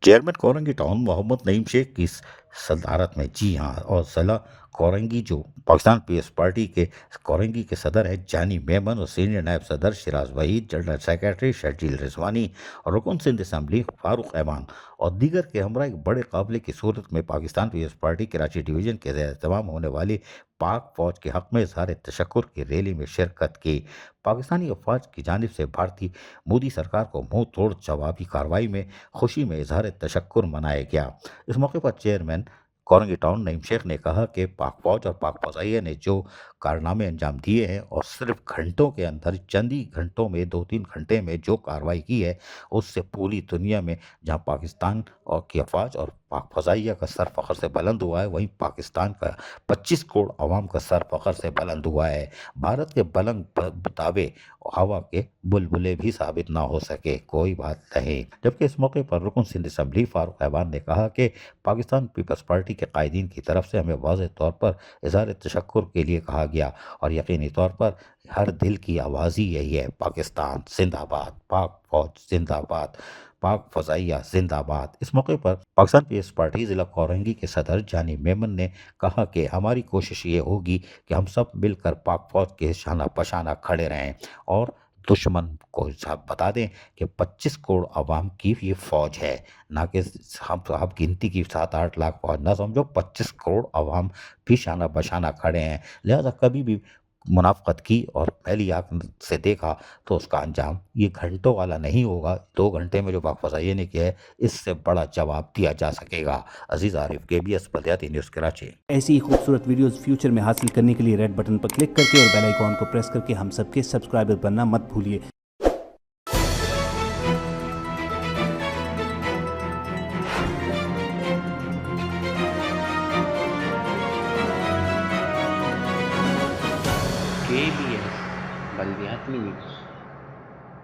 Chairman Korangi town Mohammad Naeem Sheikh की सदारत में, जी हाँ, और ज़िला कोरंगी जो पाकिस्तान पीपल्स पार्टी के कोरंगी के सदर हैं जानी मेमन और सीनियर नायब सदर शिराज वहीद, जनरल सेक्रेटरी शर्जील रिजवानी और रुकन सिंध असम्बली फारूक ऐवान और दीगर के हमरा एक बड़े काबिल की सूरत में Pakistan Peoples Party Karachi division के ज़ेर एहतमाम होने वाली पाक फौज के हक़ में इजहार तशक्कुर की रैली में शिरकत की। पाकिस्तानी अफवाज की जानिब से भारतीय मोदी सरकार को मुंह तोड़ जवाबी कार्रवाई में खुशी में इजहार तशक्कुर मनाया गया। इस मौके पर चेयरमैन कोरंगी टाउन नईम शेख ने कहा कि पाक फौज और पाक फौजाइया ने जो कारनामे अंजाम दिए हैं और सिर्फ घंटों के अंदर, चंद ही घंटों में, 2-3 घंटे में जो कार्रवाई की है, उससे पूरी दुनिया में जहां पाकिस्तान और की अफवाज और पाक फौजाइया का सर फखर से बुलंद हुआ है, वहीं पाकिस्तान का 25 करोड़ अवाम का सर फखर से बुलंद हुआ है। भारत के बुलंद दावे हवा के बुलबुले भी साबित ना हो सके, कोई बात नहीं। जबकि इस मौके पर रुकन सिंध असम्बली फारूक ऐवान ने कहा कि पाकिस्तान पीपल्स पार्टी के कायदीन की तरफ से हमें वाज़ेह तौर पर इजहार तशक्कुर के लिए कहा गया और यकीनी तौर पर हर दिल की आवाज़ ही यही है, पाकिस्तान जिंदाबाद, पाक फौज जिंदाबाद, पाक फौजाइया जिंदाबाद। इस मौके पर पाकिस्तान पीपल्स पार्टी ज़िला कोरंगी के सदर जानी मेमन ने कहा कि हमारी कोशिश ये होगी कि हम सब मिलकर पाक फौज के शाना पशाना खड़े रहें और दुश्मन को साफ बता दें कि 25 करोड़ अवाम की ये फौज है, ना कि हम आप गिनती की 7-8 लाख फौज ना समझो, 25 करोड़ अवाम भी शाना बशाना खड़े हैं। लिहाजा कभी भी मुनाफकत की और पहली आंख से देखा तो उसका अंजाम ये घंटों वाला नहीं होगा। 2 घंटे में जो पाक फौजाइया ने किया है, इससे बड़ा जवाब दिया जा सकेगा। अजीज आरिफ, KBS बलदियाती न्यूज़ कराची। ऐसी ही खूबसूरत वीडियोस फ्यूचर में हासिल करने के लिए रेड बटन पर क्लिक करके और बेल आइकॉन को प्रेस करके हम सबके सब्सक्राइबर बनना मत भूलिए। KBS बलदियाती न्यूज़।